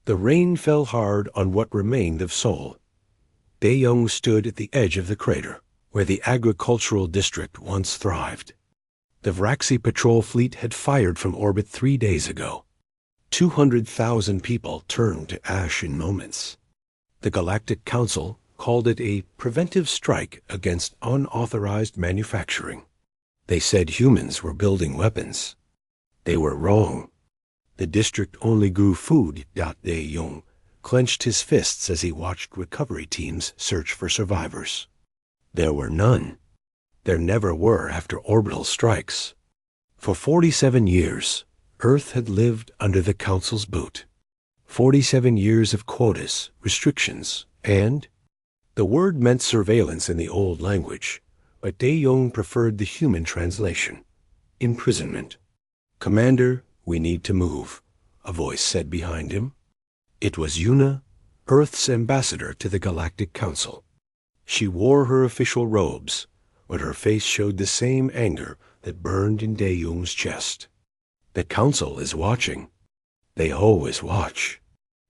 The rain fell hard on what remained of Seoul. Dae-young stood at the edge of the crater, where the agricultural district once thrived. The Vraxi patrol fleet had fired from orbit 3 days ago. 200,000 people turned to ash in moments. The Galactic Council called it a preventive strike against unauthorized manufacturing. They said humans were building weapons. They were wrong. The district only grew food. Dae-young clenched his fists as he watched recovery teams search for survivors. There were none. There never were after orbital strikes. For 47 years, Earth had lived under the Council's boot. 47 years of quotas, restrictions, and the word meant surveillance in the old language, but Dae-young preferred the human translation, imprisonment. "Commander, we need to move," a voice said behind him. It was Yuna, Earth's ambassador to the Galactic Council. She wore her official robes, but her face showed the same anger that burned in Dae-young's chest. "The Council is watching. They always watch."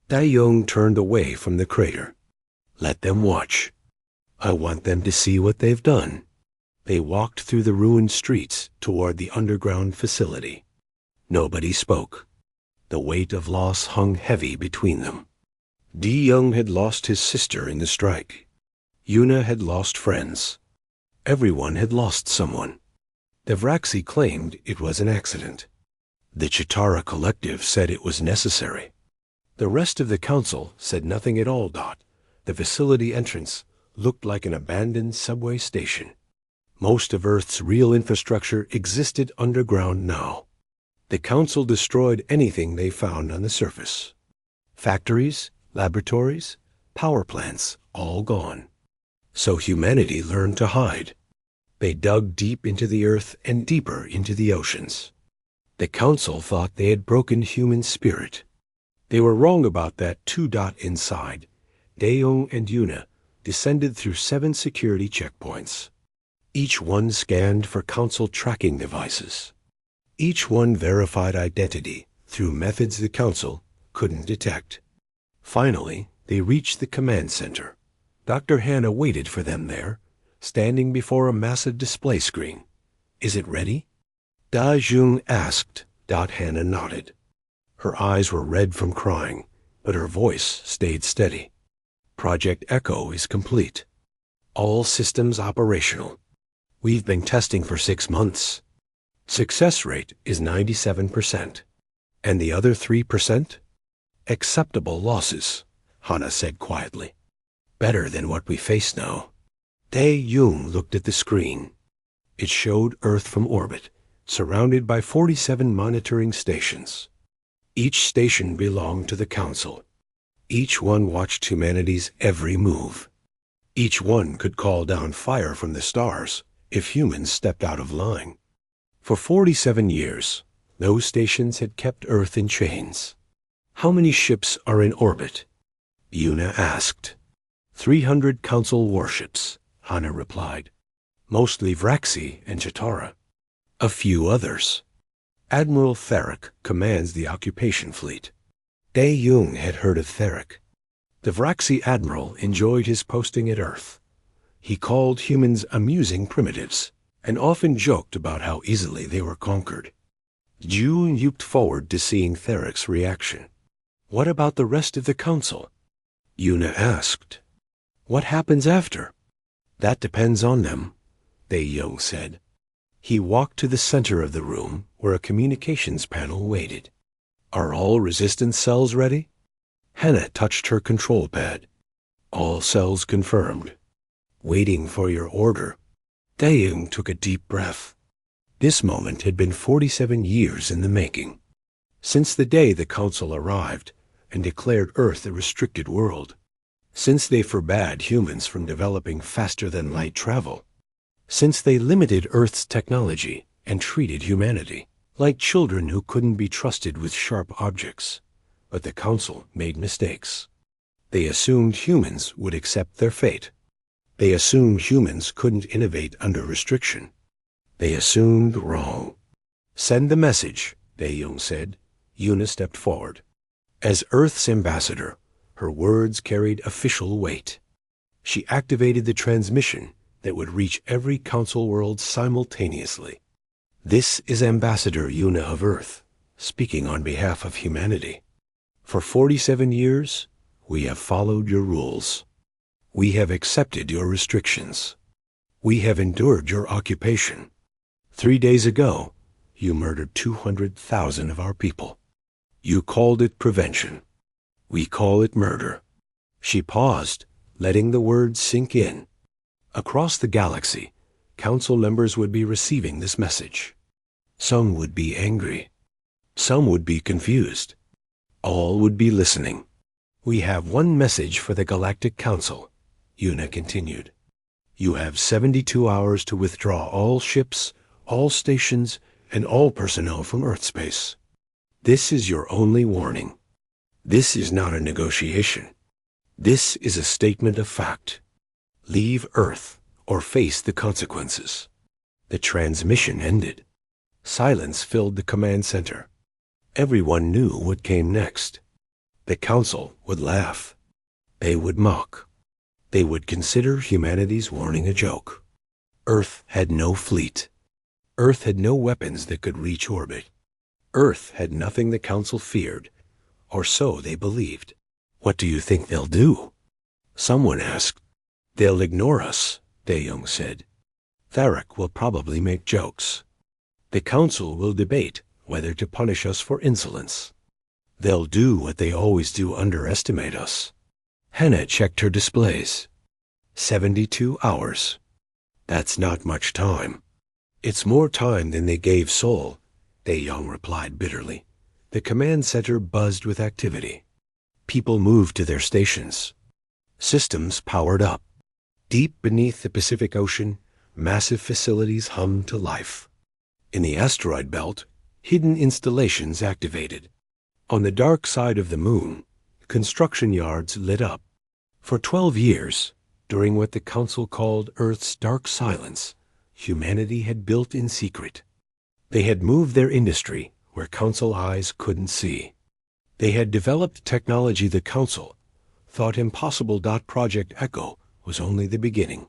Dae-young turned away from the crater. "Let them watch. I want them to see what they've done." They walked through the ruined streets toward the underground facility. Nobody spoke. The weight of loss hung heavy between them. Dae-young had lost his sister in the strike. Yuna had lost friends. Everyone had lost someone. The Vraxi claimed it was an accident. The Chitara Collective said it was necessary. The rest of the council said nothing at all. The facility entrance looked like an abandoned subway station. Most of Earth's real infrastructure existed underground now. The council destroyed anything they found on the surface. Factories, laboratories, power plants, all gone. So humanity learned to hide. They dug deep into the earth and deeper into the oceans. The council thought they had broken human spirit. They were wrong about that too. Inside, Dae-young and Yuna descended through 7 security checkpoints. Each one scanned for council tracking devices. Each one verified identity through methods the council couldn't detect. Finally, they reached the command center. Dr. Hannah waited for them there, standing before a massive display screen. "Is it ready?" Da-jung asked. Hannah nodded. Her eyes were red from crying, but her voice stayed steady. "Project Echo is complete. All systems operational. We've been testing for 6 months. Success rate is 97%. And the other 3%? Acceptable losses," Hannah said quietly. "Better than what we face now." Dae-young looked at the screen. It showed Earth from orbit, surrounded by 47 monitoring stations. Each station belonged to the Council. Each one watched humanity's every move. Each one could call down fire from the stars if humans stepped out of line. For 47 years, those stations had kept Earth in chains. "How many ships are in orbit?" Yuna asked. 300 Council warships, Hannah replied. Mostly Vraxi and Chitara. A few others. Admiral Theric commands the occupation fleet. Dae-young had heard of Theric. The Vraxi admiral enjoyed his posting at Earth. He called humans amusing primitives, and often joked about how easily they were conquered. June leaped forward to seeing Theric's reaction. "What about the rest of the council?" Yuna asked. "What happens after?" "That depends on them," Dae-young said. He walked to the center of the room where a communications panel waited. "Are all resistance cells ready?" Hannah touched her control pad. "All cells confirmed." "Waiting for your order." Dae-young took a deep breath. This moment had been 47 years in the making. Since the day the Council arrived and declared Earth a restricted world. Since they forbade humans from developing faster-than-light travel. Since they limited Earth's technology and treated humanity like children who couldn't be trusted with sharp objects. But the Council made mistakes. They assumed humans would accept their fate. They assumed humans couldn't innovate under restriction. They assumed wrong. "Send the message," Dae-young said. Yuna stepped forward. As Earth's ambassador, her words carried official weight. She activated the transmission that would reach every council world simultaneously. This is Ambassador Yuna of Earth, speaking on behalf of humanity. For 47 years, we have followed your rules. We have accepted your restrictions. We have endured your occupation. 3 days ago, you murdered 200,000 of our people. You called it prevention. We call it murder. She paused, letting the words sink in. Across the galaxy, council members would be receiving this message. Some would be angry. Some would be confused. All would be listening. We have one message for the Galactic Council, Yuna continued. You have 72 hours to withdraw all ships, all stations, and all personnel from Earth space. This is your only warning. This is not a negotiation. This is a statement of fact. Leave Earth or face the consequences. The transmission ended. Silence filled the command center. Everyone knew what came next. The council would laugh. They would mock. They would consider humanity's warning a joke. Earth had no fleet. Earth had no weapons that could reach orbit. Earth had nothing the council feared, or so they believed. What do you think they'll do? Someone asked. They'll ignore us, Dae-Young said. Tharek will probably make jokes. The council will debate whether to punish us for insolence. They'll do what they always do, underestimate us. Hannah checked her displays. 72 hours. That's not much time. It's more time than they gave Sol, Dae-Young replied bitterly. The command center buzzed with activity. People moved to their stations. Systems powered up. Deep beneath the Pacific Ocean, massive facilities hummed to life. In the asteroid belt, hidden installations activated. On the dark side of the moon, construction yards lit up. For 12 years, during what the Council called Earth's dark silence, humanity had built in secret. They had moved their industry where Council eyes couldn't see. They had developed technology the Council thought impossible. Project Echo was only the beginning.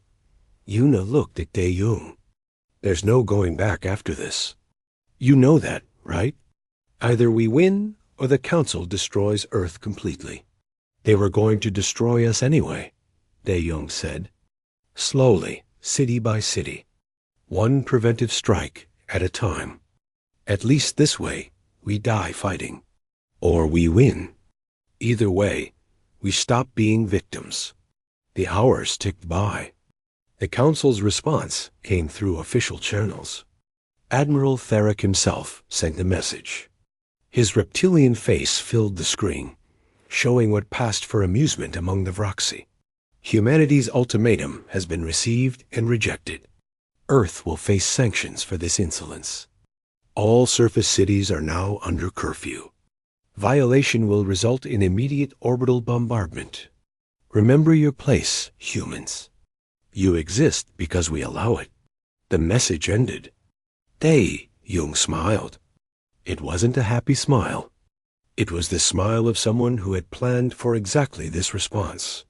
Yuna looked at Dae-Young. There's no going back after this. You know that, right? Either we win or the Council destroys Earth completely. They were going to destroy us anyway, Dae-Young said. Slowly, city by city. One preventive strike at a time. At least this way, we die fighting. Or we win. Either way, we stop being victims. The hours ticked by. The Council's response came through official channels. Admiral Tharek himself sent a message. His reptilian face filled the screen, showing what passed for amusement among the Vraxi. Humanity's ultimatum has been received and rejected. Earth will face sanctions for this insolence. All surface cities are now under curfew. Violation will result in immediate orbital bombardment. Remember your place, humans. You exist because we allow it. The message ended. Dae-Young smiled. It wasn't a happy smile. It was the smile of someone who had planned for exactly this response.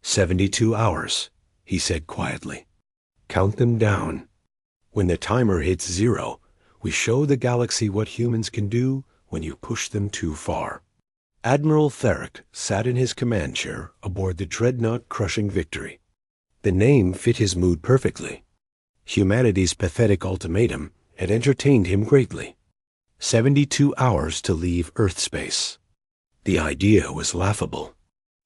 72 hours, he said quietly. Count them down. When the timer hits 0, we show the galaxy what humans can do when you push them too far. Admiral Tharek sat in his command chair aboard the dreadnought crushing Victory. The name fit his mood perfectly. Humanity's pathetic ultimatum had entertained him greatly. 72 hours to leave Earth space. The idea was laughable.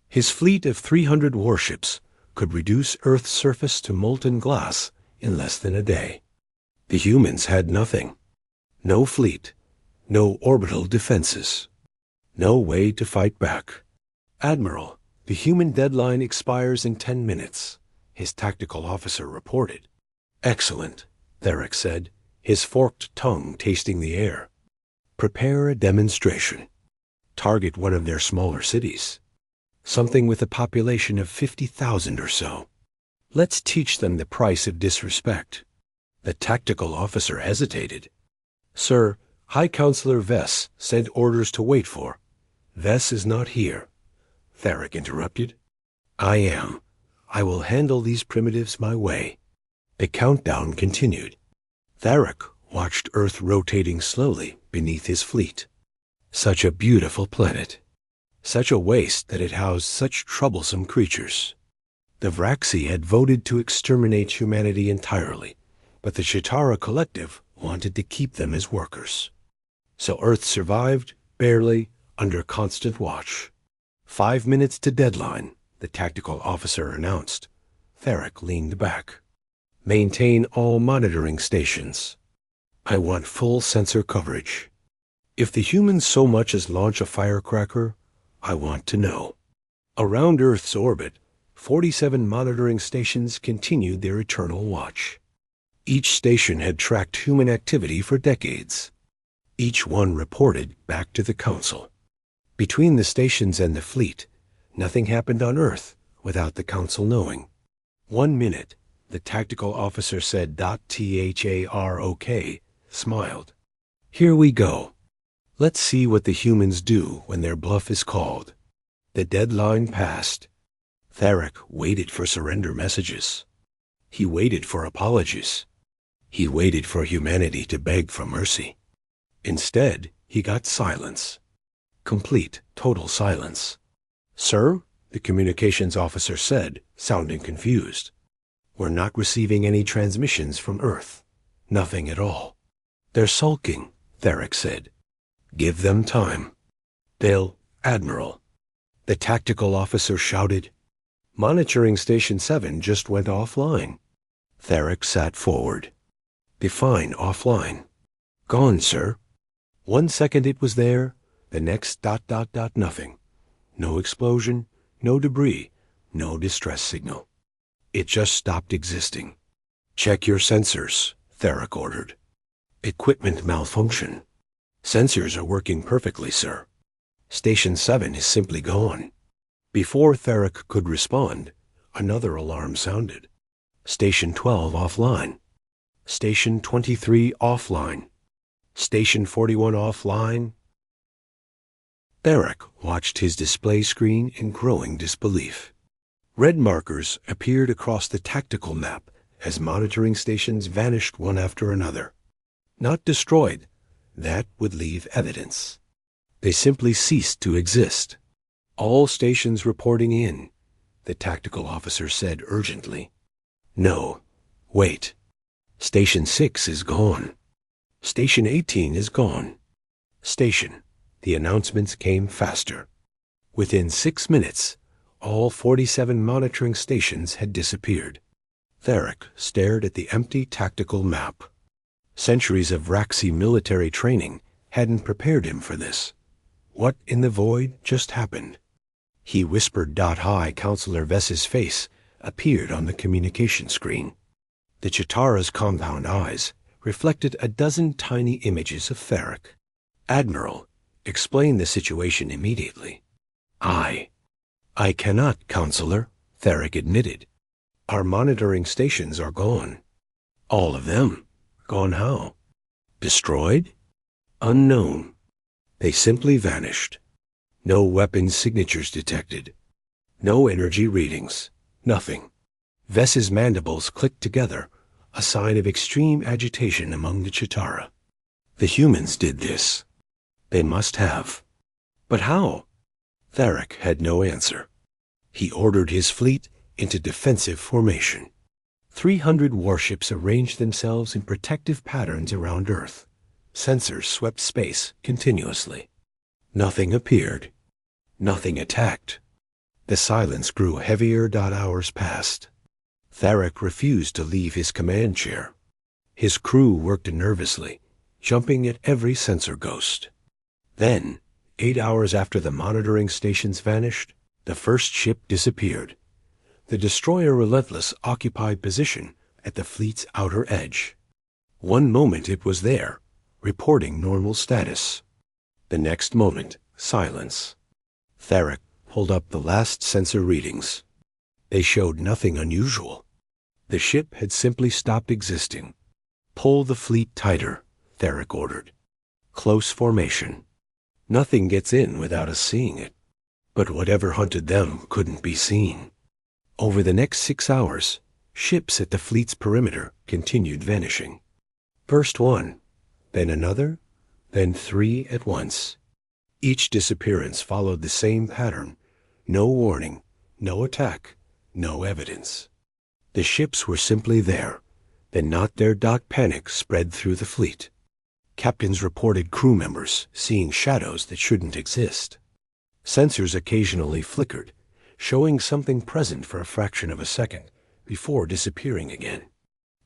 His fleet of 300 warships could reduce Earth's surface to molten glass in less than a day. The humans had nothing. No fleet, no orbital defenses, no way to fight back. Admiral, the human deadline expires in 10 minutes, his tactical officer reported. Excellent, Tharek said, his forked tongue tasting the air. Prepare a demonstration. Target one of their smaller cities. Something with a population of 50,000 or so. Let's teach them the price of disrespect. The tactical officer hesitated. Sir, High Counselor Vess sent orders to wait for. Vess is not here, Theric interrupted. I am. I will handle these primitives my way. The countdown continued. Theric watched Earth rotating slowly beneath his fleet. Such a beautiful planet. Such a waste that it housed such troublesome creatures. The Vraxi had voted to exterminate humanity entirely, but the Chitara Collective wanted to keep them as workers. So Earth survived, barely, under constant watch. 5 minutes to deadline, the tactical officer announced. Theric leaned back. Maintain all monitoring stations. I want full sensor coverage. If the humans so much as launch a firecracker, I want to know. Around Earth's orbit, 47 monitoring stations continued their eternal watch. Each station had tracked human activity for decades. Each one reported back to the Council. Between the stations and the fleet, nothing happened on Earth without the Council knowing. 1 minute, the tactical officer said .THAROK, smiled. Here we go. Let's see what the humans do when their bluff is called. The deadline passed. Theric waited for surrender messages. He waited for apologies. He waited for humanity to beg for mercy. Instead, he got silence. Complete, total silence. Sir, the communications officer said, sounding confused. We're not receiving any transmissions from Earth. Nothing at all. They're sulking, Theric said. Give them time. They'll, Admiral. The tactical officer shouted. Monitoring Station 7 just went offline. Theric sat forward. Define offline. Gone, sir. 1 second it was there, the next ... nothing. No explosion, no debris, no distress signal. It just stopped existing. Check your sensors, Theric ordered. Equipment malfunction. Sensors are working perfectly, sir. Station 7 is simply gone. Before Theric could respond, another alarm sounded. Station 12 offline. Station 23 offline. Station 41 offline. Theric watched his display screen in growing disbelief. Red markers appeared across the tactical map as monitoring stations vanished one after another. Not destroyed. That would leave evidence. They simply ceased to exist. All stations reporting in, the tactical officer said urgently. No, wait. Station 6 is gone. Station 18 is gone. Station. The announcements came faster. Within 6 minutes, all 47 monitoring stations had disappeared. Theric stared at the empty tactical map. Centuries of Vraxi military training hadn't prepared him for this. What in the void just happened? He whispered. High Counselor Vess's face appeared on the communication screen. The Chitara's compound eyes reflected a dozen tiny images of Theric. Admiral, explain the situation immediately. I cannot, Counselor, Theric admitted. Our monitoring stations are gone. All of them. Gone how? Destroyed? Unknown. They simply vanished. No weapon signatures detected. No energy readings. Nothing. Vess's mandibles clicked together, a sign of extreme agitation among the Chitara. The humans did this. They must have. But how? Theric had no answer. He ordered his fleet into defensive formation. 300 warships arranged themselves in protective patterns around Earth. Sensors swept space continuously. Nothing appeared. Nothing attacked. The silence grew heavier. Hours passed. Theric refused to leave his command chair. His crew worked nervously, jumping at every sensor ghost. Then, 8 hours after the monitoring stations vanished, the first ship disappeared. The destroyer Relentless occupied position at the fleet's outer edge. One moment it was there, reporting normal status. The next moment, silence. Theric pulled up the last sensor readings. They showed nothing unusual. The ship had simply stopped existing. Pull the fleet tighter, Theric ordered. Close formation. Nothing gets in without us seeing it. But whatever hunted them couldn't be seen. Over the next 6 hours, ships at the fleet's perimeter continued vanishing. First one, then another, then 3 at once. Each disappearance followed the same pattern. No warning, no attack, no evidence. The ships were simply there, then not there. Panic spread through the fleet. Captains reported crew members seeing shadows that shouldn't exist. Sensors occasionally flickered, showing something present for a fraction of a second before disappearing again.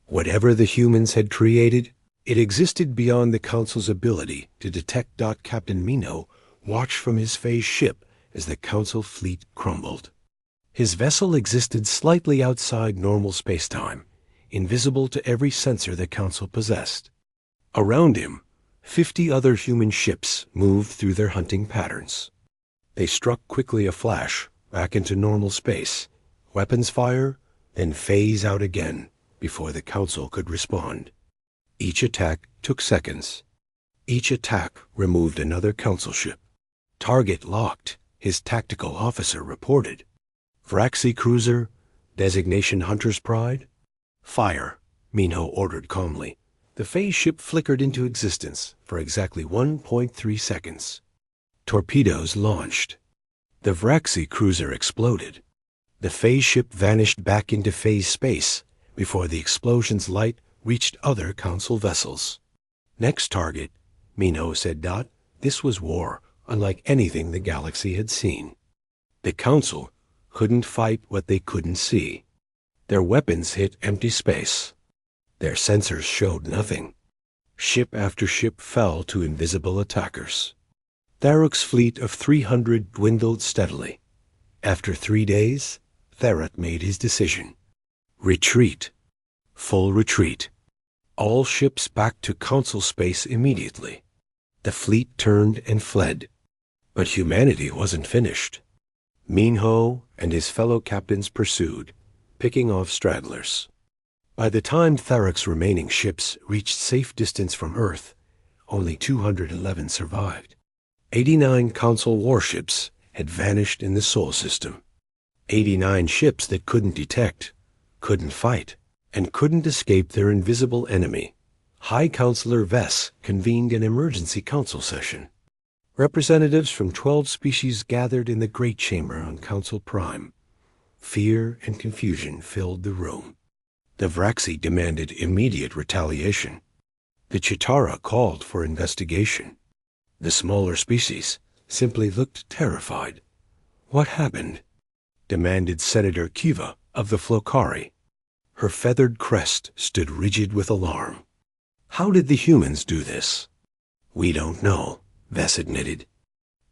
Whatever the humans had created, it existed beyond the Council's ability to detect. Captain Mino watched from his phase ship as the Council fleet crumbled. His vessel existed slightly outside normal spacetime, invisible to every sensor the Council possessed. Around him, 50 other human ships moved through their hunting patterns. They struck quickly a flash back into normal space, weapons fire, then phase out again before the Council could respond. Each attack took seconds. Each attack removed another Council ship. Target locked, his tactical officer reported. Vraxi cruiser, designation Hunter's Pride. Fire, Minho ordered calmly. The phase ship flickered into existence for exactly 1.3 seconds. Torpedoes launched. The Vraxi cruiser exploded. The phase ship vanished back into phase space before the explosion's light reached other Council vessels. Next target, Minho said. This was war, unlike anything the galaxy had seen. The Council couldn't fight what they couldn't see. Their weapons hit empty space. Their sensors showed nothing. Ship after ship fell to invisible attackers. Tharok's fleet of 300 dwindled steadily. After 3 days, Tharok made his decision. Retreat. Full retreat. All ships back to Council space immediately. The fleet turned and fled. But humanity wasn't finished. Minho and his fellow captains pursued, picking off stragglers. By the time Tharok's remaining ships reached safe distance from Earth, only 211 survived. 89 Council warships had vanished in the Sol system. 89 ships that couldn't detect, couldn't fight, and couldn't escape their invisible enemy. High Counselor Vess convened an emergency council session. Representatives from 12 species gathered in the Great Chamber on Council Prime. Fear and confusion filled the room. The Vraxi demanded immediate retaliation. The Chitara called for investigation. The smaller species simply looked terrified. What happened? Demanded Senator Kiva of the Flokari. Her feathered crest stood rigid with alarm. How did the humans do this? We don't know, Vess admitted.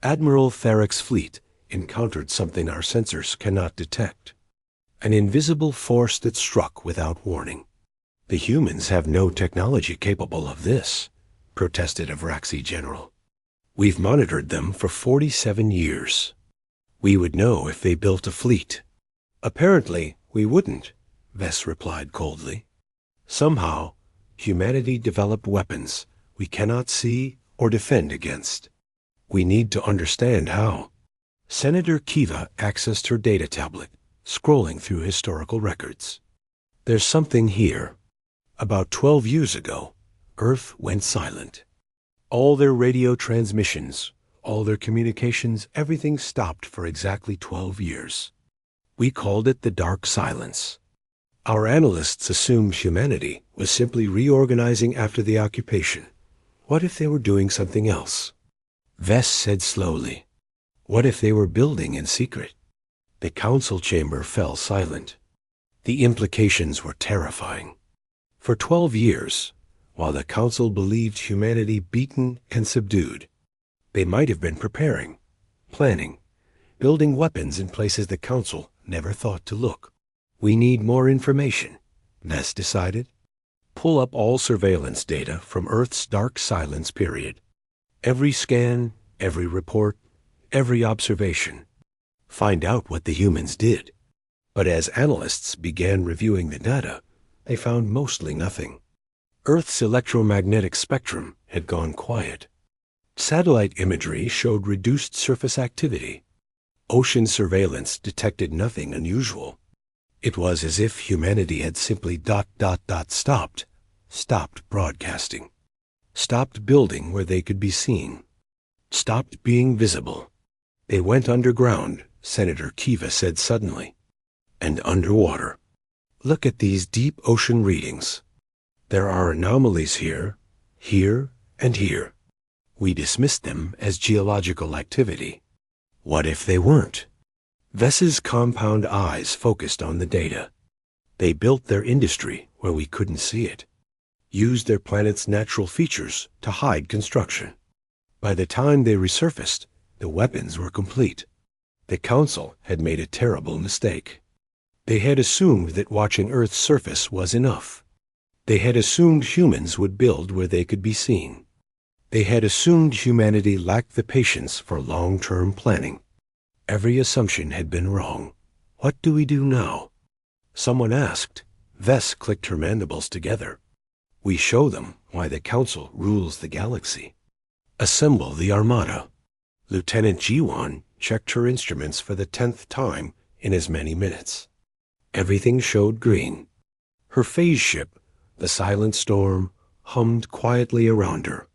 Admiral Tharok's fleet encountered something our sensors cannot detect. An invisible force that struck without warning. The humans have no technology capable of this, protested a Vraxi general. We've monitored them for 47 years. We would know if they built a fleet. Apparently, we wouldn't, Vess replied coldly. Somehow, humanity developed weapons we cannot see or defend against. We need to understand how. Senator Kiva accessed her data tablet, scrolling through historical records. There's something here. About 12 years ago, Earth went silent. All their radio transmissions, all their communications, everything stopped for exactly 12 years. We called it the Dark Silence. Our analysts assumed humanity was simply reorganizing after the occupation. What if they were doing something else? Vess said slowly. What if they were building in secret? The council chamber fell silent. The implications were terrifying. For 12 years, while the council believed humanity beaten and subdued, they might have been preparing, planning, building weapons in places the council never thought to look. We need more information, Vess decided. Pull up all surveillance data from Earth's dark silence period. Every scan, every report, every observation. Find out what the humans did. But as analysts began reviewing the data, they found mostly nothing. Earth's electromagnetic spectrum had gone quiet. Satellite imagery showed reduced surface activity. Ocean surveillance detected nothing unusual. It was as if humanity had simply stopped broadcasting, stopped building where they could be seen, stopped being visible. They went underground, Senator Kiva said suddenly, and underwater. Look at these deep ocean readings. There are anomalies here, and here. We dismissed them as geological activity. What if they weren't? Vess's compound eyes focused on the data. They built their industry where we couldn't see it, used their planet's natural features to hide construction. By the time they resurfaced, the weapons were complete. The Council had made a terrible mistake. They had assumed that watching Earth's surface was enough. They had assumed humans would build where they could be seen. They had assumed humanity lacked the patience for long-term planning. Every assumption had been wrong. What do we do now? Someone asked. Vess clicked her mandibles together. We show them why the Council rules the galaxy. Assemble the Armada. Lieutenant Jiwan checked her instruments for the 10th time in as many minutes. Everything showed green. Her phase ship, the Silent Storm, hummed quietly around her.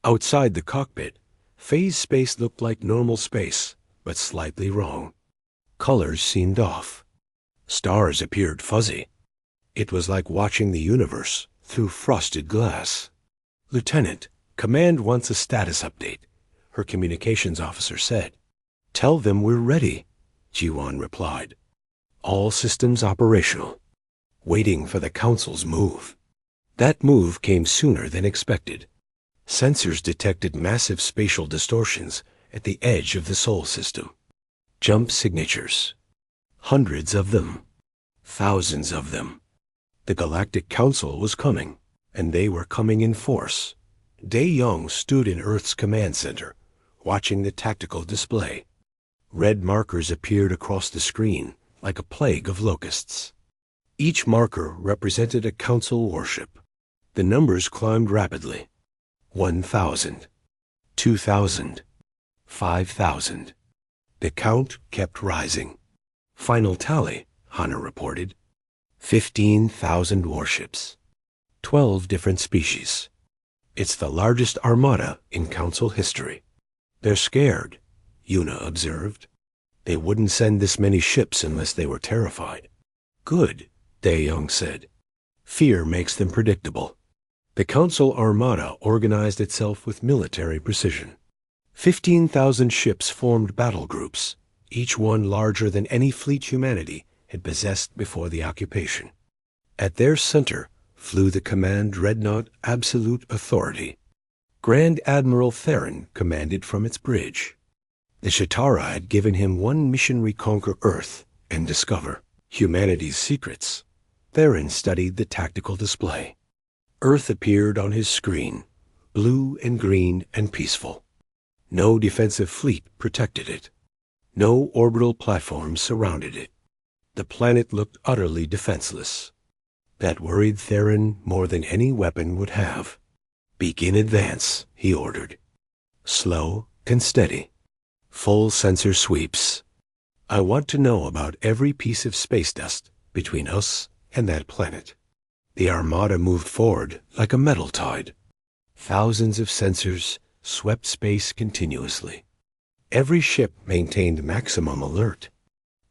Outside the cockpit, phase space looked like normal space, but slightly wrong. Colors seemed off. Stars appeared fuzzy. It was like watching the universe through frosted glass. Lieutenant, Command wants a status update, her communications officer said. Tell them we're ready, Jiwan replied. All systems operational. Waiting for the Council's move. That move came sooner than expected. Sensors detected massive spatial distortions at the edge of the Sol system. Jump signatures. Hundreds of them. Thousands of them. The Galactic Council was coming, and they were coming in force. Dae Young stood in Earth's command center, watching the tactical display. Red markers appeared across the screen like a plague of locusts. Each marker represented a Council warship. The numbers climbed rapidly. 1,000, 2,000, 5,000. The count kept rising. Final tally, Hana reported. 15,000 warships. 12 different species. It's the largest armada in Council history. They're scared, Yuna observed. They wouldn't send this many ships unless they were terrified. Good, Dae Young said. Fear makes them predictable. The Council Armada organized itself with military precision. 15,000 ships formed battle groups, each one larger than any fleet humanity had possessed before the occupation. At their center flew the command dreadnought Absolute Authority. Grand Admiral Theron commanded from its bridge. The Shatara had given him one mission: reconquer Earth and discover humanity's secrets. Theron studied the tactical display. Earth appeared on his screen, blue and green and peaceful. No defensive fleet protected it. No orbital platforms surrounded it. The planet looked utterly defenseless. That worried Theron more than any weapon would have. Begin advance, he ordered. Slow and steady. Full sensor sweeps. I want to know about every piece of space dust between us and that planet. The Armada moved forward like a metal tide. Thousands of sensors swept space continuously. Every ship maintained maximum alert.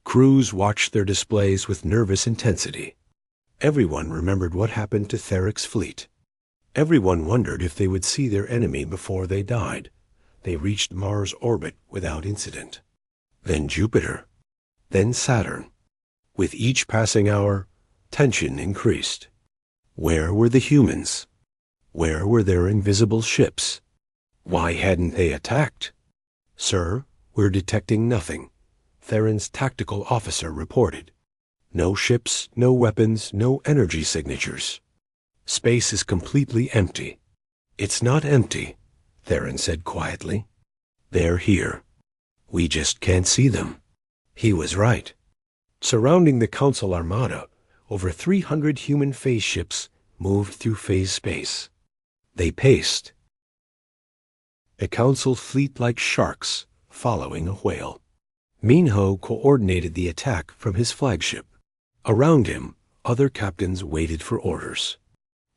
Crews watched their displays with nervous intensity. Everyone remembered what happened to Theric's fleet. Everyone wondered if they would see their enemy before they died. They reached Mars' orbit without incident. Then Jupiter. Then Saturn. With each passing hour, tension increased. Where were the humans? Where were their invisible ships? Why hadn't they attacked? Sir, we're detecting nothing, Theron's tactical officer reported. No ships, no weapons, no energy signatures. Space is completely empty. It's not empty, Theron said quietly. They're here. We just can't see them. He was right. Surrounding the Council Armada, over 300 human phase ships moved through phase space. They paced. a council fleet like sharks following a whale. Minho coordinated the attack from his flagship. Around him, other captains waited for orders.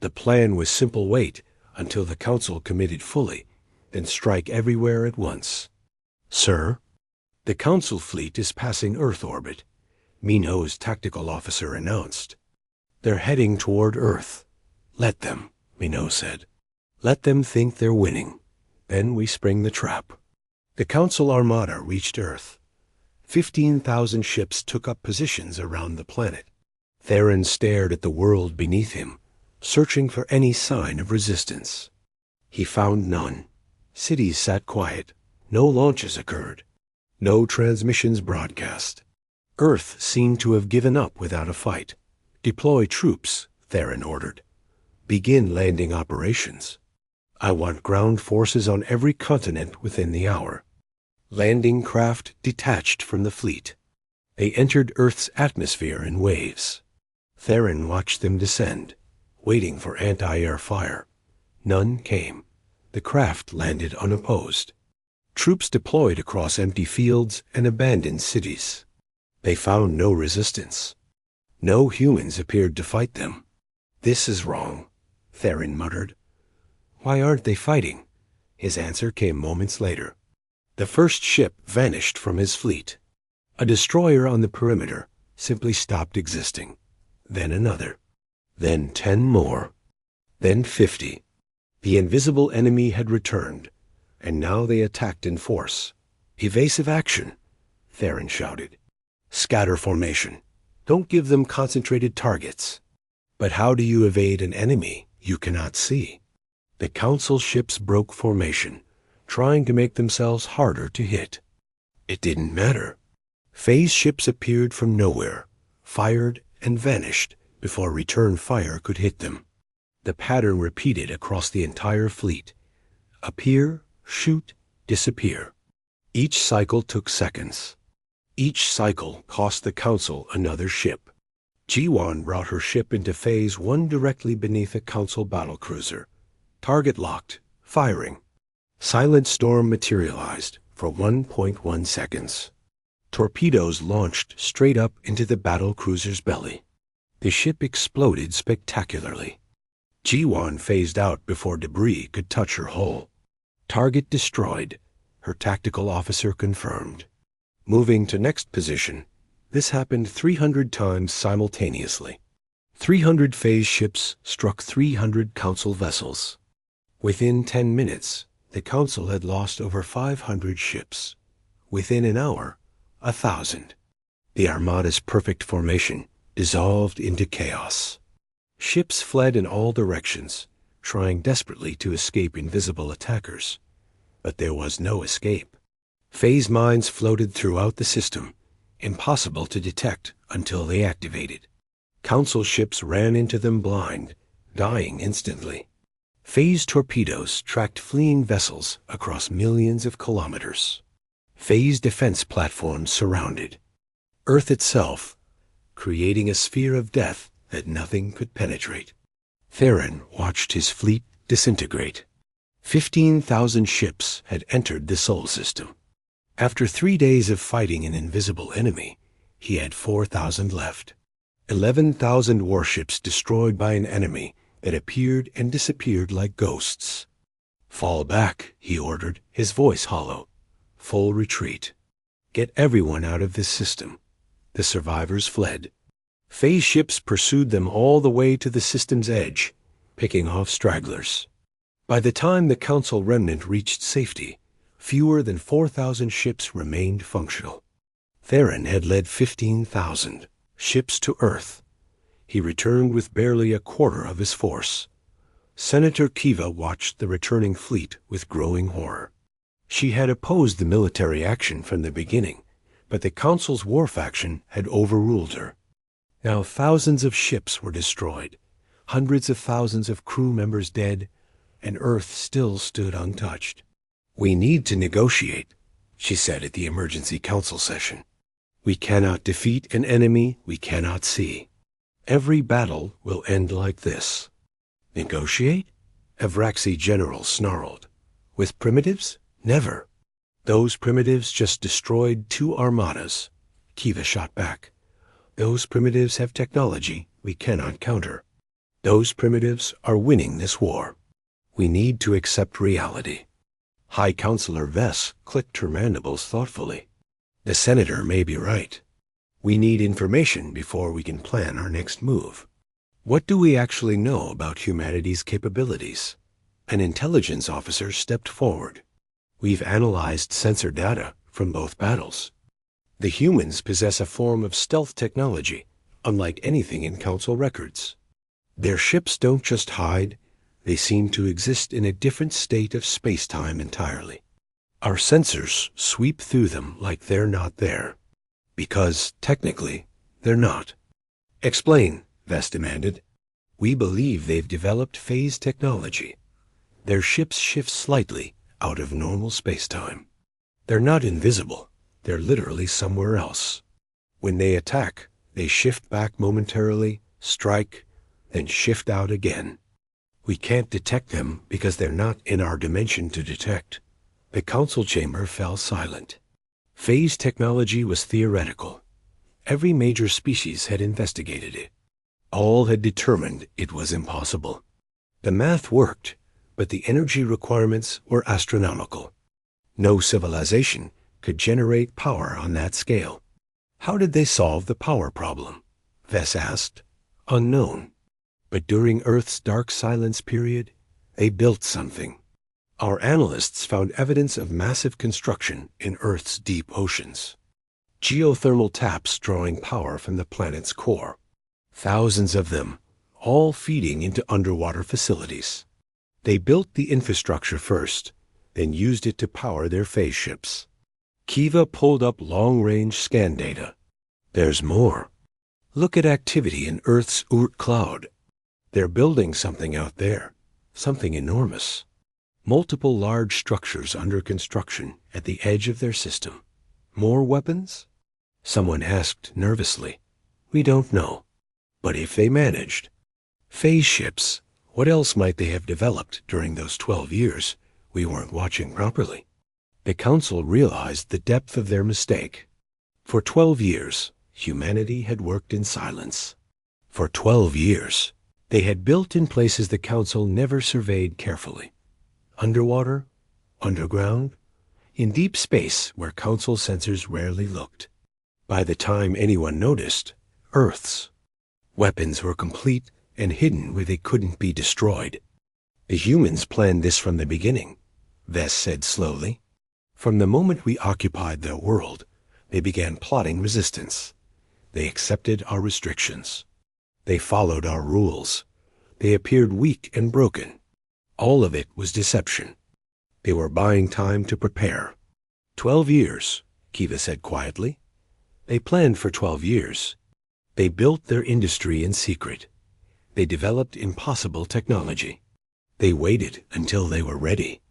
The plan was simple: wait until the council committed fully, then strike everywhere at once. Sir, the council fleet is passing Earth orbit, Minho's tactical officer announced. They're heading toward Earth. Let them, Minho said. Let them think they're winning. Then we spring the trap. The council armada reached Earth. 15,000 ships took up positions around the planet. Theron stared at the world beneath him, searching for any sign of resistance. He found none. Cities sat quiet. No launches occurred. No transmissions broadcast. Earth seemed to have given up without a fight. Deploy troops, Theron ordered. Begin landing operations. I want ground forces on every continent within the hour. Landing craft detached from the fleet. They entered Earth's atmosphere in waves. Theron watched them descend, waiting for anti-air fire. None came. The craft landed unopposed. Troops deployed across empty fields and abandoned cities. They found no resistance. No humans appeared to fight them. This is wrong, Theron muttered. Why aren't they fighting? His answer came moments later. The first ship vanished from his fleet. A destroyer on the perimeter simply stopped existing. Then another. Then 10 more. Then 50. The invisible enemy had returned, and now they attacked in force. Evasive action, Theron shouted. Scatter formation. Don't give them concentrated targets. But how do you evade an enemy you cannot see? The council ships broke formation, trying to make themselves harder to hit. It didn't matter. Phase ships appeared from nowhere, fired and vanished before return fire could hit them. The pattern repeated across the entire fleet. Appear, shoot, disappear. Each cycle took seconds. Each cycle cost the council another ship. Jiwan brought her ship into Phase 1 directly beneath a council battlecruiser. Target locked, firing. Silent storm materialized for 1.1 seconds. Torpedoes launched straight up into the battlecruiser's belly. The ship exploded spectacularly. Jiwan phased out before debris could touch her hull. Target destroyed, her tactical officer confirmed. Moving to next position, this happened 300 times simultaneously. 300 phase ships struck 300 council vessels. Within 10 minutes, the council had lost over 500 ships. Within an hour, 1,000. The armada's perfect formation dissolved into chaos. Ships fled in all directions, trying desperately to escape invisible attackers. But there was no escape. Phase mines floated throughout the system, impossible to detect until they activated. Council ships ran into them blind, dying instantly. Phase torpedoes tracked fleeing vessels across millions of kilometers. Phase defense platforms surrounded Earth itself, creating a sphere of death that nothing could penetrate. Theron watched his fleet disintegrate. 15,000 ships had entered the Sol system. After 3 days of fighting an invisible enemy, he had 4,000 left. 11,000 warships destroyed by an enemy that appeared and disappeared like ghosts. Fall back, he ordered, his voice hollow. Full retreat. Get everyone out of this system. The survivors fled. Phase ships pursued them all the way to the system's edge, picking off stragglers. By the time the council remnant reached safety, fewer than 4,000 ships remained functional. Theron had led 15,000 ships to Earth. He returned with barely a quarter of his force. Senator Kiva watched the returning fleet with growing horror. She had opposed the military action from the beginning, but the Council's war faction had overruled her. Now thousands of ships were destroyed, hundreds of thousands of crew members dead, and Earth still stood untouched. We need to negotiate, she said at the emergency council session. We cannot defeat an enemy we cannot see. Every battle will end like this. Negotiate? Evraxi General snarled. With primitives? Never. Those primitives just destroyed 2 armadas. Kiva shot back. Those primitives have technology we cannot counter. Those primitives are winning this war. We need to accept reality. High Counselor Vess clicked her mandibles thoughtfully. The senator may be right. We need information before we can plan our next move. What do we actually know about humanity's capabilities? An intelligence officer stepped forward. We've analyzed sensor data from both battles. The humans possess a form of stealth technology, unlike anything in Council records. Their ships don't just hide, they seem to exist in a different state of space-time entirely. Our sensors sweep through them like they're not there. Because, technically, they're not. Explain, Vess demanded. We believe they've developed phase technology. Their ships shift slightly out of normal space-time. They're not invisible. They're literally somewhere else. When they attack, they shift back momentarily, strike, then shift out again. We can't detect them because they're not in our dimension to detect. The council chamber fell silent. Phase technology was theoretical. Every major species had investigated it. All had determined it was impossible. The math worked, but the energy requirements were astronomical. No civilization could generate power on that scale. How did they solve the power problem? Vess asked. Unknown. But during Earth's dark silence period, they built something. Our analysts found evidence of massive construction in Earth's deep oceans. Geothermal taps drawing power from the planet's core. Thousands of them, all feeding into underwater facilities. They built the infrastructure first, then used it to power their phase ships. Kiva pulled up long-range scan data. There's more. Look at activity in Earth's Oort cloud. They're building something out there, something enormous. Multiple large structures under construction at the edge of their system. More weapons? Someone asked nervously. We don't know. But if they managed. Phase ships, what else might they have developed during those 12 years we weren't watching properly? The council realized the depth of their mistake. For 12 years, humanity had worked in silence. For 12 years, they had built in places the council never surveyed carefully. Underwater, underground, in deep space where council sensors rarely looked. By the time anyone noticed, Earth's weapons were complete and hidden where they couldn't be destroyed. The humans planned this from the beginning, Vess said slowly. From the moment we occupied their world, they began plotting resistance. They accepted our restrictions. They followed our rules. They appeared weak and broken. All of it was deception. They were buying time to prepare. 12 years, Kiva said quietly. They planned for 12 years. They built their industry in secret. They developed impossible technology. They waited until they were ready.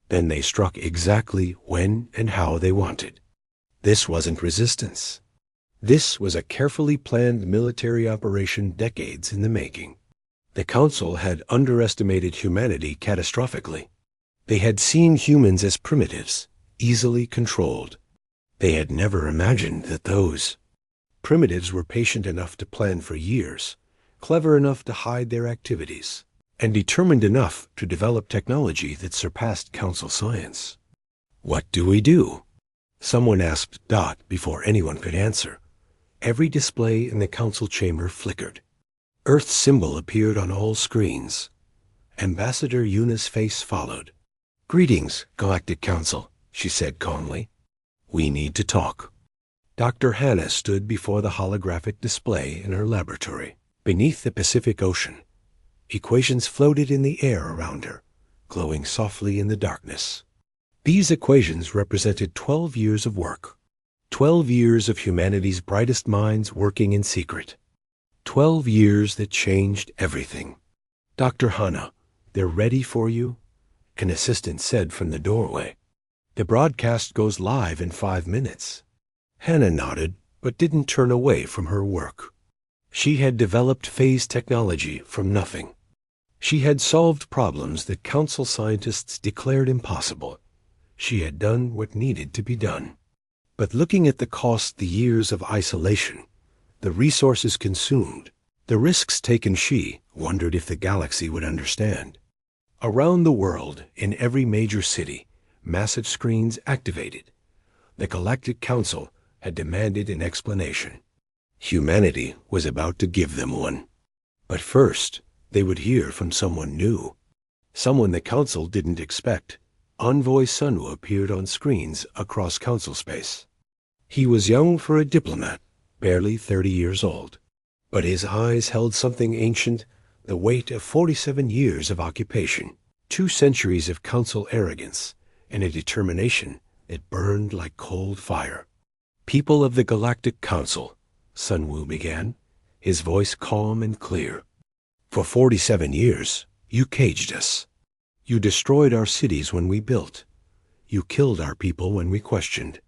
Then they struck exactly when and how they wanted. This wasn't resistance. This was a carefully planned military operation decades in the making. The Council had underestimated humanity catastrophically. They had seen humans as primitives, easily controlled. They had never imagined that those primitives were patient enough to plan for years, clever enough to hide their activities, and determined enough to develop technology that surpassed Council science. What do we do? Someone asked Dot before anyone could answer. Every display in the Council chamber flickered. Earth's symbol appeared on all screens. Ambassador Yuna's face followed. Greetings, Galactic Council, she said calmly. We need to talk. Dr. Hannah stood before the holographic display in her laboratory, beneath the Pacific Ocean. Equations floated in the air around her, glowing softly in the darkness. These equations represented 12 years of work. 12 years of humanity's brightest minds working in secret. 12 years that changed everything. Dr. Hannah, they're ready for you, an assistant said from the doorway. The broadcast goes live in 5 minutes. Hannah nodded, but didn't turn away from her work. She had developed phase technology from nothing. She had solved problems that council scientists declared impossible. She had done what needed to be done. But looking at the cost, the years of isolation, the resources consumed, the risks taken, she wondered if the galaxy would understand. Around the world, in every major city, massive screens activated. The Galactic Council had demanded an explanation. Humanity was about to give them one. But first, they would hear from someone new. Someone the Council didn't expect. Envoy Sunwoo appeared on screens across Council space. He was young for a diplomat, barely 30 years old. But his eyes held something ancient, the weight of 47 years of occupation, 2 centuries of Council arrogance, and a determination that burned like cold fire. "People of the Galactic Council," Sunwoo began, his voice calm and clear. "For 47 years, you caged us. You destroyed our cities when we built. You killed our people when we questioned.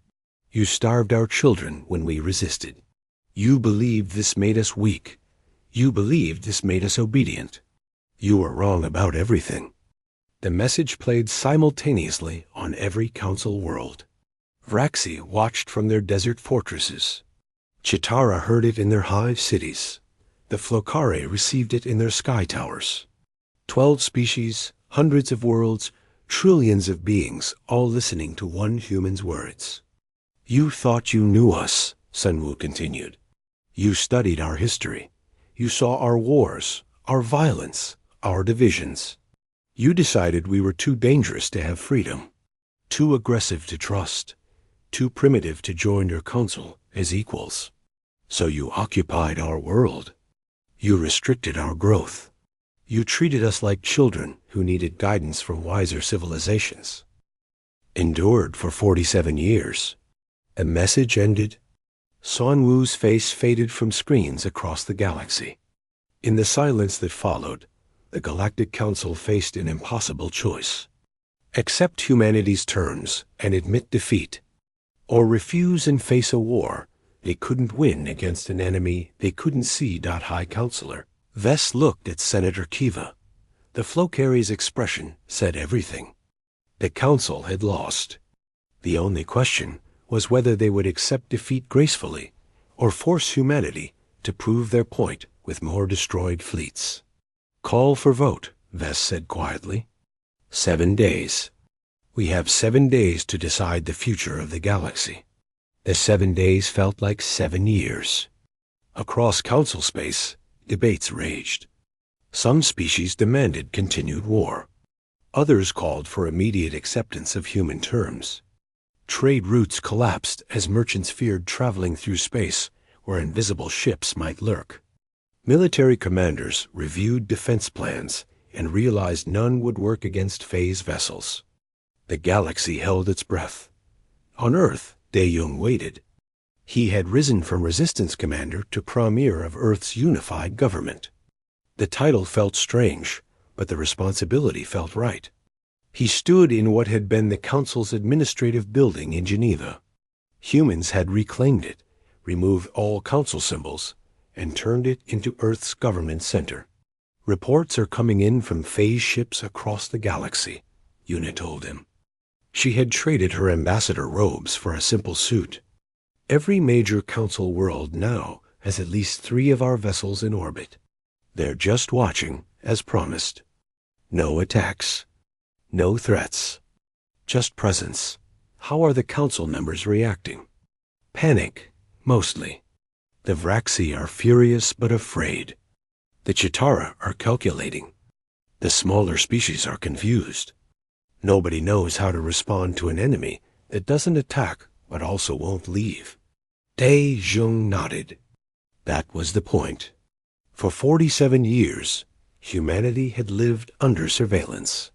You starved our children when we resisted. You believed this made us weak. You believed this made us obedient. You were wrong about everything." The message played simultaneously on every council world. Vraxi watched from their desert fortresses. Chitara heard it in their hive cities. The Flocare received it in their sky towers. 12 species, hundreds of worlds, trillions of beings, all listening to one human's words. "You thought you knew us," Sunwoo continued. "You studied our history. You saw our wars, our violence, our divisions. You decided we were too dangerous to have freedom, too aggressive to trust, too primitive to join your council as equals. So you occupied our world. You restricted our growth. You treated us like children who needed guidance from wiser civilizations." Endured for 47 years. A message ended. Sunwoo's face faded from screens across the galaxy. In the silence that followed, the Galactic Council faced an impossible choice. Accept humanity's terms and admit defeat, or refuse and face a war they couldn't win against an enemy they couldn't see. High Counselor Vess looked at Senator Kiva. The Flocary's expression said everything. The Council had lost. The only question was whether they would accept defeat gracefully or force humanity to prove their point with more destroyed fleets. "Call for vote," Vess said quietly. 7 days. We have 7 days to decide the future of the galaxy. The 7 days felt like 7 years. Across council space, debates raged. Some species demanded continued war. Others called for immediate acceptance of human terms. Trade routes collapsed as merchants feared traveling through space where invisible ships might lurk. Military commanders reviewed defense plans and realized none would work against phase vessels. The galaxy held its breath. On Earth, Dae-Jung waited. He had risen from resistance commander to premier of Earth's unified government. The title felt strange, but the responsibility felt right. He stood in what had been the Council's administrative building in Geneva. Humans had reclaimed it, removed all Council symbols, and turned it into Earth's government center. "Reports are coming in from phase ships across the galaxy," Una told him. She had traded her ambassador robes for a simple suit. "Every major Council world now has at least 3 of our vessels in orbit. They're just watching, as promised. No attacks. No threats. Just presence." How are the Council members reacting? Panic, mostly. The Vraxi are furious but afraid. The Chitara are calculating. The smaller species are confused. Nobody knows how to respond to an enemy that doesn't attack but also won't leave. Dae-Jung nodded. That was the point. For 47 years, humanity had lived under surveillance.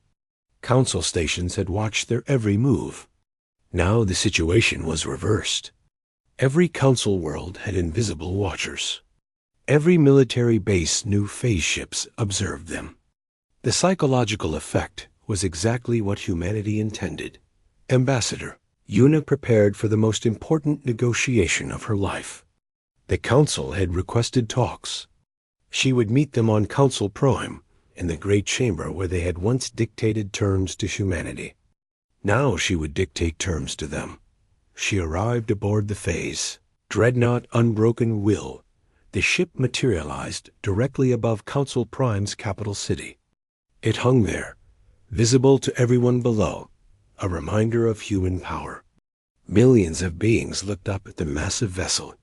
Council stations had watched their every move. Now the situation was reversed. Every Council world had invisible watchers. Every military base knew phase ships observed them. The psychological effect was exactly what humanity intended. Ambassador, Una prepared for the most important negotiation of her life. The Council had requested talks. She would meet them on Council Prime in the great chamber where they had once dictated terms to humanity. Now she would dictate terms to them. She arrived aboard the phase, Dreadnought Unbroken Will. The ship materialized directly above Council Prime's capital city. It hung there, visible to everyone below, a reminder of human power. Millions of beings looked up at the massive vessel.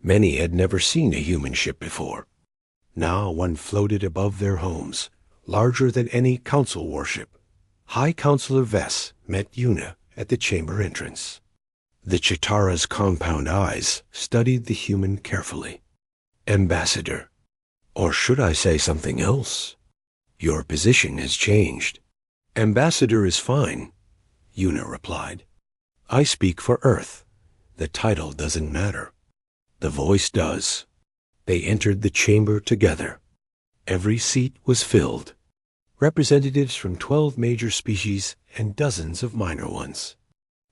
Many had never seen a human ship before. Now one floated above their homes, larger than any council warship. High Counselor Vess met Yuna at the chamber entrance. The Chitara's compound eyes studied the human carefully. Ambassador, or should I say something else? Your position has changed. Ambassador is fine, Yuna replied. I speak for Earth. The title doesn't matter. The voice does. They entered the chamber together. Every seat was filled. Representatives from 12 major species and dozens of minor ones.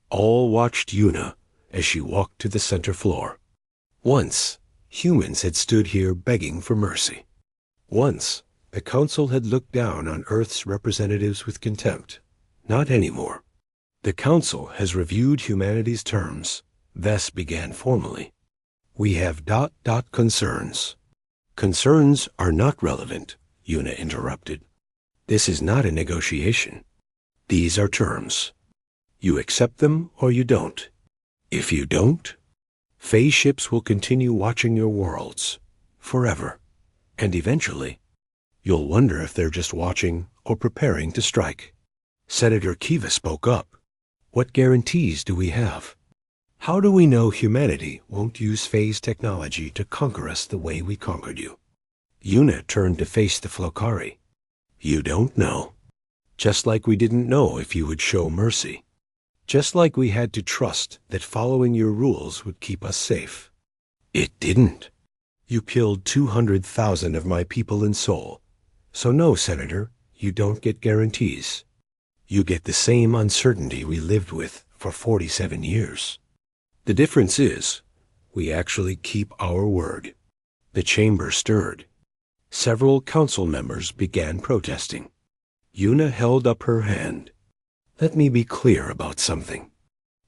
All watched Yuna as she walked to the center floor. Once, humans had stood here begging for mercy. Once, the Council had looked down on Earth's representatives with contempt. Not anymore. The Council has reviewed humanity's terms. Vess began formally. We have ... concerns. Concerns are not relevant, Yuna interrupted. This is not a negotiation. These are terms. You accept them or you don't. If you don't, phase ships will continue watching your worlds forever. And eventually, you'll wonder if they're just watching or preparing to strike. Senator Kiva spoke up. What guarantees do we have? How do we know humanity won't use phase technology to conquer us the way we conquered you? Yuna turned to face the Flokari. You don't know. Just like we didn't know if you would show mercy. Just like we had to trust that following your rules would keep us safe. It didn't. You killed 200,000 of my people in Seoul. So no, Senator, you don't get guarantees. You get the same uncertainty we lived with for 47 years. The difference is, we actually keep our word. The chamber stirred. Several council members began protesting. Yuna held up her hand. Let me be clear about something.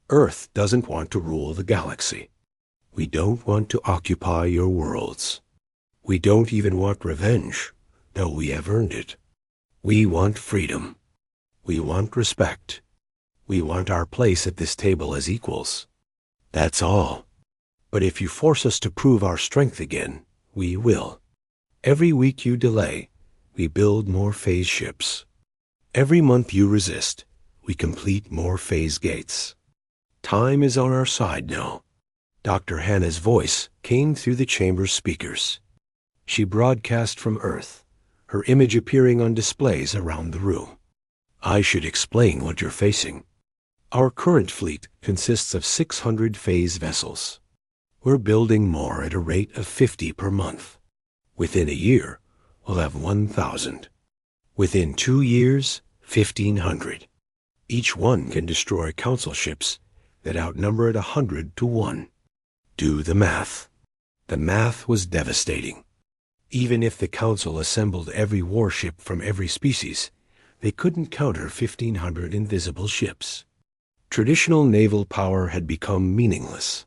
Earth doesn't want to rule the galaxy. We don't want to occupy your worlds. We don't even want revenge, though we have earned it. We want freedom. We want respect. We want our place at this table as equals. That's all. But if you force us to prove our strength again, we will. Every week you delay, we build more phase ships. Every month you resist, we complete more phase gates. Time is on our side now. Dr. Hannah's voice came through the chamber's speakers. She broadcast from Earth, her image appearing on displays around the room. I should explain what you're facing. Our current fleet consists of 600 phase vessels. We're building more at a rate of 50 per month. Within a year, we'll have 1,000. Within 2 years, 1,500. Each one can destroy council ships that outnumber it 100 to 1. Do the math. The math was devastating. Even if the council assembled every warship from every species, they couldn't counter 1,500 invisible ships. Traditional naval power had become meaningless.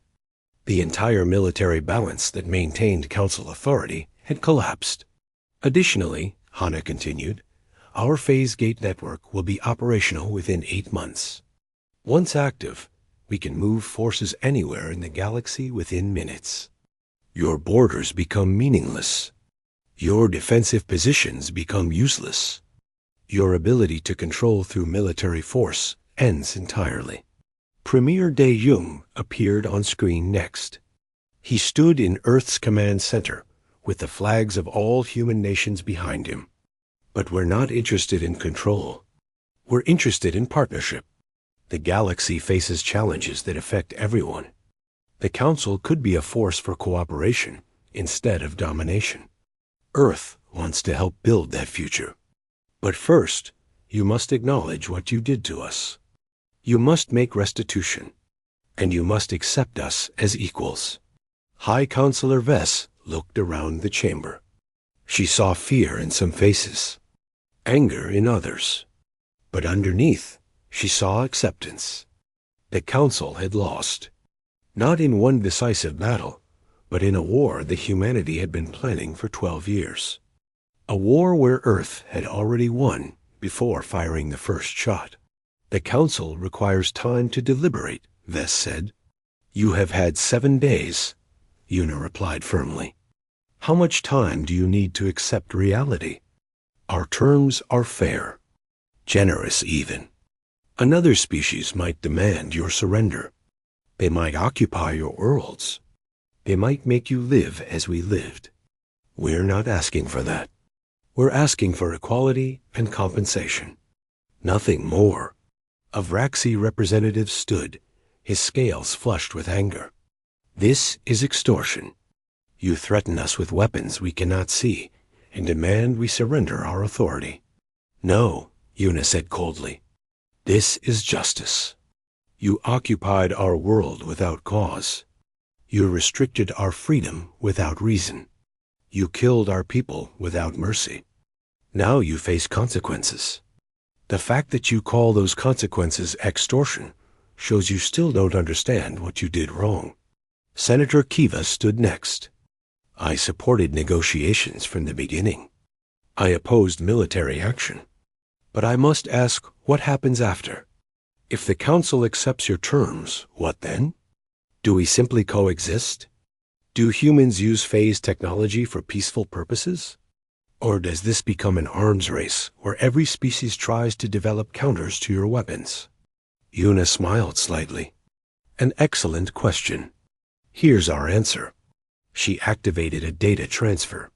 The entire military balance that maintained council authority had collapsed. Additionally, Hana continued, our phase gate network will be operational within 8 months. Once active, we can move forces anywhere in the galaxy within minutes. Your borders become meaningless. Your defensive positions become useless. Your ability to control through military force ends entirely. Premier Dae-Jung appeared on screen next. He stood in Earth's command center, with the flags of all human nations behind him. But we're not interested in control. We're interested in partnership. The galaxy faces challenges that affect everyone. The Council could be a force for cooperation instead of domination. Earth wants to help build that future. But first, you must acknowledge what you did to us. You must make restitution, and you must accept us as equals. High Counselor Vess looked around the chamber. She saw fear in some faces. anger in others. But underneath, she saw acceptance. The Council had lost, not in one decisive battle, but in a war that humanity had been planning for 12 years. A war where Earth had already won before firing the first shot. The Council requires time to deliberate, Vess said. You have had 7 days, Una replied firmly. How much time do you need to accept reality? Our terms are fair, generous even. Another species might demand your surrender. They might occupy your worlds. They might make you live as we lived. We're not asking for that. We're asking for equality and compensation. Nothing more. A Vraxi representative stood, his scales flushed with anger. This is extortion. You threaten us with weapons we cannot see and demand we surrender our authority. No, Una said coldly. This is justice. You occupied our world without cause. You restricted our freedom without reason. You killed our people without mercy. Now you face consequences. The fact that you call those consequences extortion shows you still don't understand what you did wrong. Senator Kiva stood next. I supported negotiations from the beginning. I opposed military action. But I must ask, what happens after? If the Council accepts your terms, what then? Do we simply coexist? Do humans use phase technology for peaceful purposes? Or does this become an arms race where every species tries to develop counters to your weapons? Una smiled slightly. An excellent question. Here's our answer. She activated a data transfer.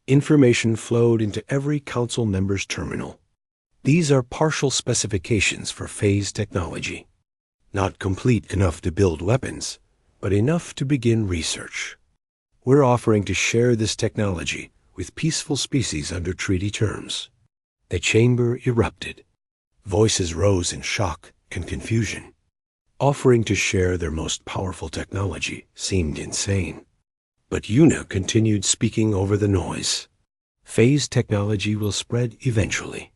Information flowed into every Council member's terminal. These are partial specifications for phase technology. Not complete enough to build weapons, but enough to begin research. We're offering to share this technology with peaceful species under treaty terms. The chamber erupted. Voices rose in shock and confusion. Offering to share their most powerful technology seemed insane. But Una continued speaking over the noise. Phase technology will spread eventually.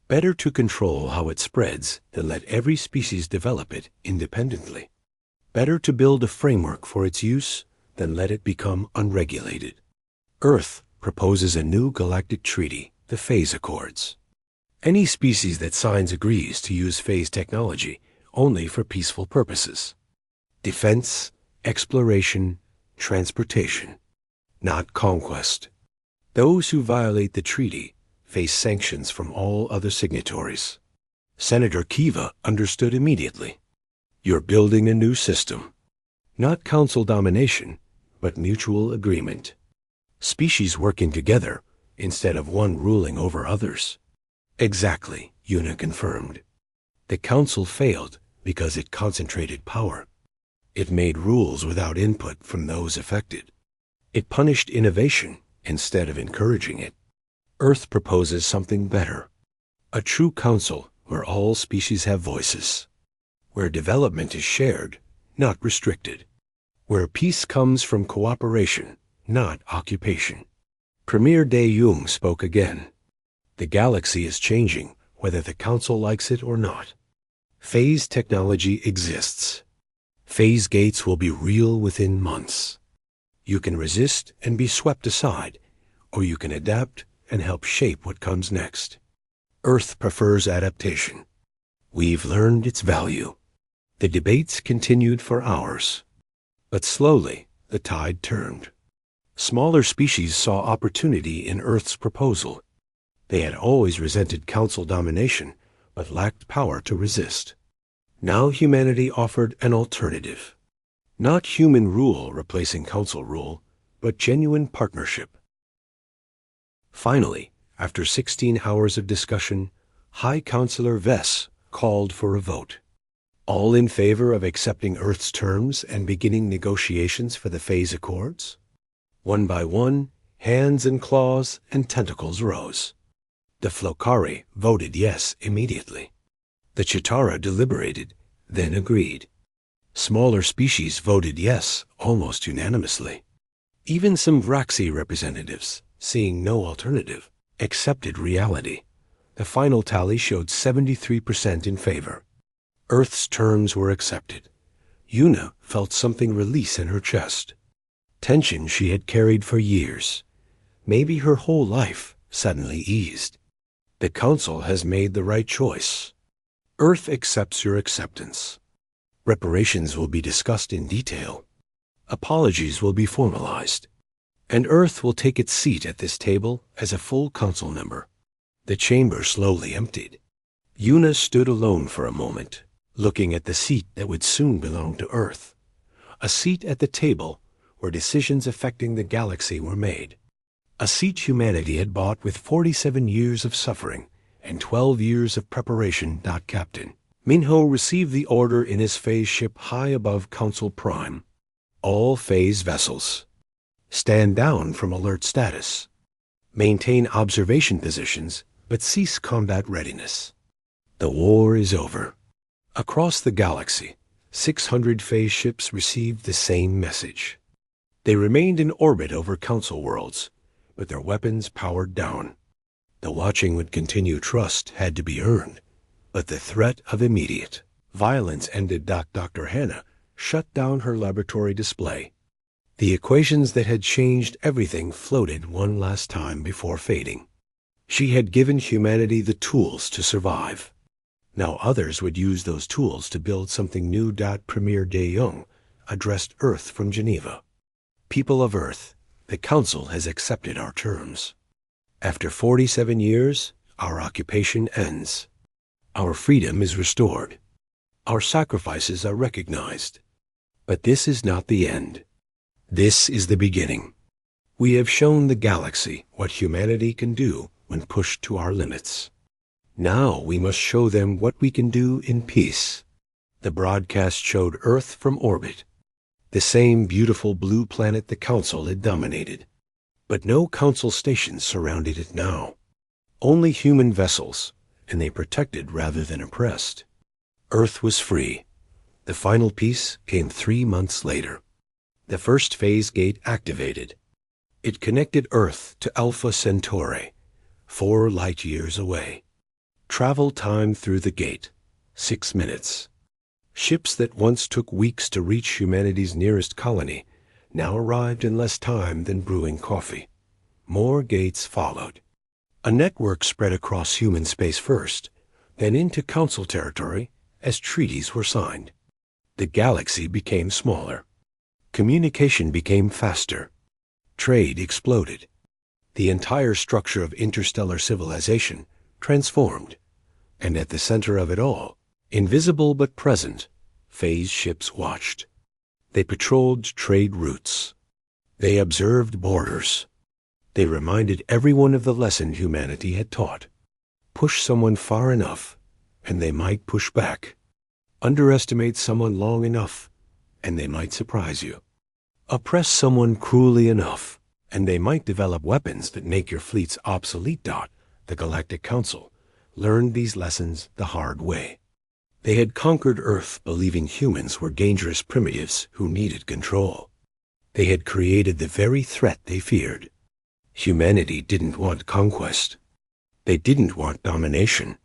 Better to control how it spreads than let every species develop it independently. Better to build a framework for its use than let it become unregulated. Earth proposes a new galactic treaty, the Phase Accords. Any species that signs agrees to use phase technology only for peaceful purposes. Defense, exploration, transportation, not conquest. Those who violate the treaty face sanctions from all other signatories. Senator Kiva understood immediately. You're building a new system. Not council domination, but mutual agreement. Species working together instead of one ruling over others. Exactly, Una confirmed. The council failed because it concentrated power. It made rules without input from those affected. It punished innovation instead of encouraging it. Earth proposes something better. A true council where all species have voices. Where development is shared, not restricted. Where peace comes from cooperation, not occupation. Premier De Jong spoke again. The galaxy is changing, whether the council likes it or not. Phase technology exists. Phase gates will be real within months. You can resist and be swept aside, or you can adapt and help shape what comes next. Earth prefers adaptation. We've learned its value. The debates continued for hours. But slowly, the tide turned. Smaller species saw opportunity in Earth's proposal. They had always resented council domination, but lacked power to resist. Now humanity offered an alternative. Not human rule replacing council rule, but genuine partnership. Finally, after 16 hours of discussion, High Counselor Vess called for a vote. All in favor of accepting Earth's terms and beginning negotiations for the Phase Accords? One by one, hands and claws and tentacles rose. The Flokari voted yes immediately. The Chitara deliberated, then agreed. Smaller species voted yes almost unanimously. Even some Vraxi representatives, seeing no alternative, accepted reality, The final tally showed 73% in favor. Earth's terms were accepted. Yuna felt something release in her chest. Tension she had carried for years, maybe her whole life, suddenly eased. The Council has made the right choice. Earth accepts your acceptance. Reparations will be discussed in detail. Apologies will be formalized. And Earth will take its seat at this table as a full Council member. The chamber slowly emptied. Yuna stood alone for a moment, looking at the seat that would soon belong to Earth. A seat at the table where decisions affecting the galaxy were made. A seat humanity had bought with 47 years of suffering and 12 years of preparation. Captain Minho received the order in his phase ship high above Council Prime. All phase vessels. Stand down from alert status. Maintain observation positions, but cease combat readiness. The war is over. Across the galaxy, 600 phase ships received the same message. They remained in orbit over Council worlds, but their weapons powered down. The watching would continue. Trust had to be earned, but the threat of immediate violence ended. Dr. Hannah shut down her laboratory display. The equations that had changed everything floated one last time before fading. She had given humanity the tools to survive. Now others would use those tools to build something new. Premier De Jong addressed Earth from Geneva. People of Earth, the Council has accepted our terms. After 47 years, our occupation ends. Our freedom is restored. Our sacrifices are recognized. But this is not the end. This is the beginning. We have shown the galaxy what humanity can do when pushed to our limits. Now we must show them what we can do in peace. The broadcast showed Earth from orbit, the same beautiful blue planet the Council had dominated. But no Council stations surrounded it now. Only human vessels, and they protected rather than oppressed. Earth was free. The final piece came 3 months later. The first phase gate activated. It connected Earth to Alpha Centauri, 4 light-years away. Travel time through the gate, 6 minutes. Ships that once took weeks to reach humanity's nearest colony now arrived in less time than brewing coffee. More gates followed. A network spread across human space first, then into Council territory as treaties were signed. The galaxy became smaller. Communication became faster. Trade exploded. The entire structure of interstellar civilization transformed. And at the center of it all, invisible but present, phase ships watched. They patrolled trade routes. They observed borders. They reminded everyone of the lesson humanity had taught. Push someone far enough, and they might push back. Underestimate someone long enough, and they might surprise you. Oppress someone cruelly enough, and they might develop weapons that make your fleets obsolete. The Galactic Council learned these lessons the hard way. They had conquered Earth believing humans were dangerous primitives who needed control. They had created the very threat they feared. Humanity didn't want conquest. They didn't want domination.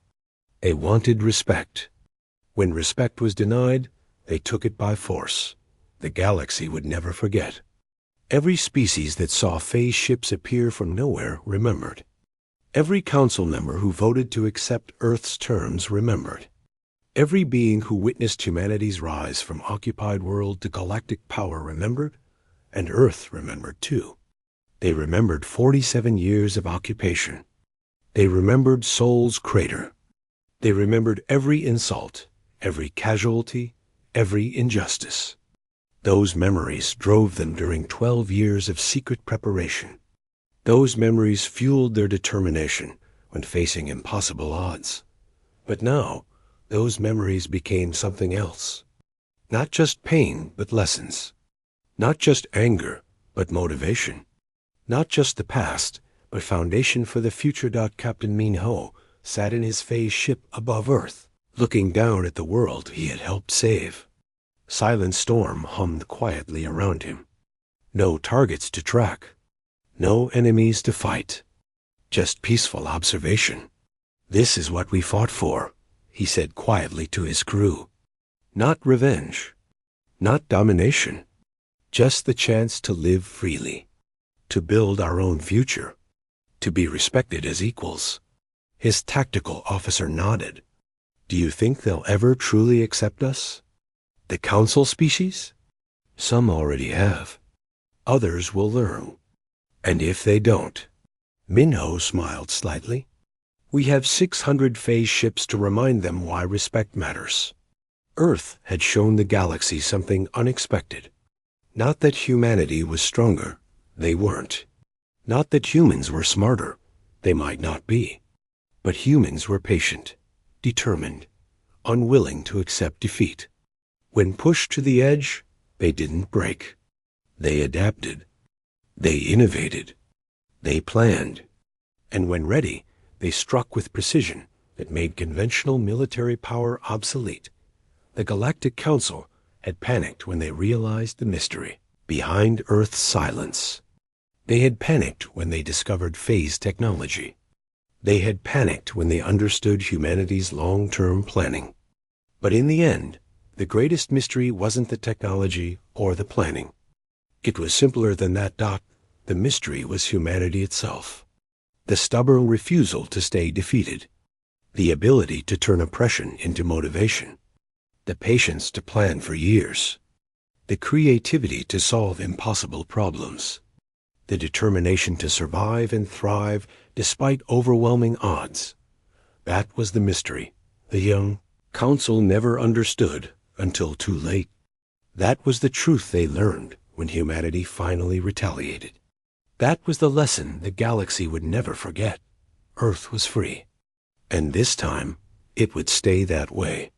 They wanted respect. When respect was denied, they took it by force. The galaxy would never forget. Every species that saw phase ships appear from nowhere remembered. Every council member who voted to accept Earth's terms remembered. Every being who witnessed humanity's rise from occupied world to galactic power remembered, and Earth remembered too. They remembered 47 years of occupation. They remembered Sol's crater. They remembered every insult, every casualty, every injustice. Those memories drove them during 12 years of secret preparation. Those memories fueled their determination when facing impossible odds. But now, those memories became something else. Not just pain, but lessons. Not just anger, but motivation. Not just the past, but foundation for the future. Captain Minho sat in his phase ship above Earth, looking down at the world he had helped save. Silent storm hummed quietly around him. No targets to track. No enemies to fight. Just peaceful observation. "This is what we fought for," he said quietly to his crew. "Not revenge, not domination, just the chance to live freely, to build our own future, to be respected as equals." His tactical officer nodded. "Do you think they'll ever truly accept us? The council species? Some already have. Others will learn. And if they don't," Minho smiled slightly, "we have 600 phase ships to remind them why respect matters." Earth had shown the galaxy something unexpected. Not that humanity was stronger, they weren't. Not that humans were smarter, they might not be. But humans were patient, determined, unwilling to accept defeat. When pushed to the edge, they didn't break. They adapted. They innovated. They planned. And when ready, they struck with precision that made conventional military power obsolete. The Galactic Council had panicked when they realized the mystery behind Earth's silence. They had panicked when they discovered phase technology. They had panicked when they understood humanity's long-term planning. But in the end, the greatest mystery wasn't the technology or the planning. It was simpler than that, Doc. The mystery was humanity itself. The stubborn refusal to stay defeated. The ability to turn oppression into motivation. The patience to plan for years. The creativity to solve impossible problems. The determination to survive and thrive despite overwhelming odds. That was the mystery the young council never understood until too late. That was the truth they learned when humanity finally retaliated. That was the lesson the galaxy would never forget. Earth was free. And this time, it would stay that way.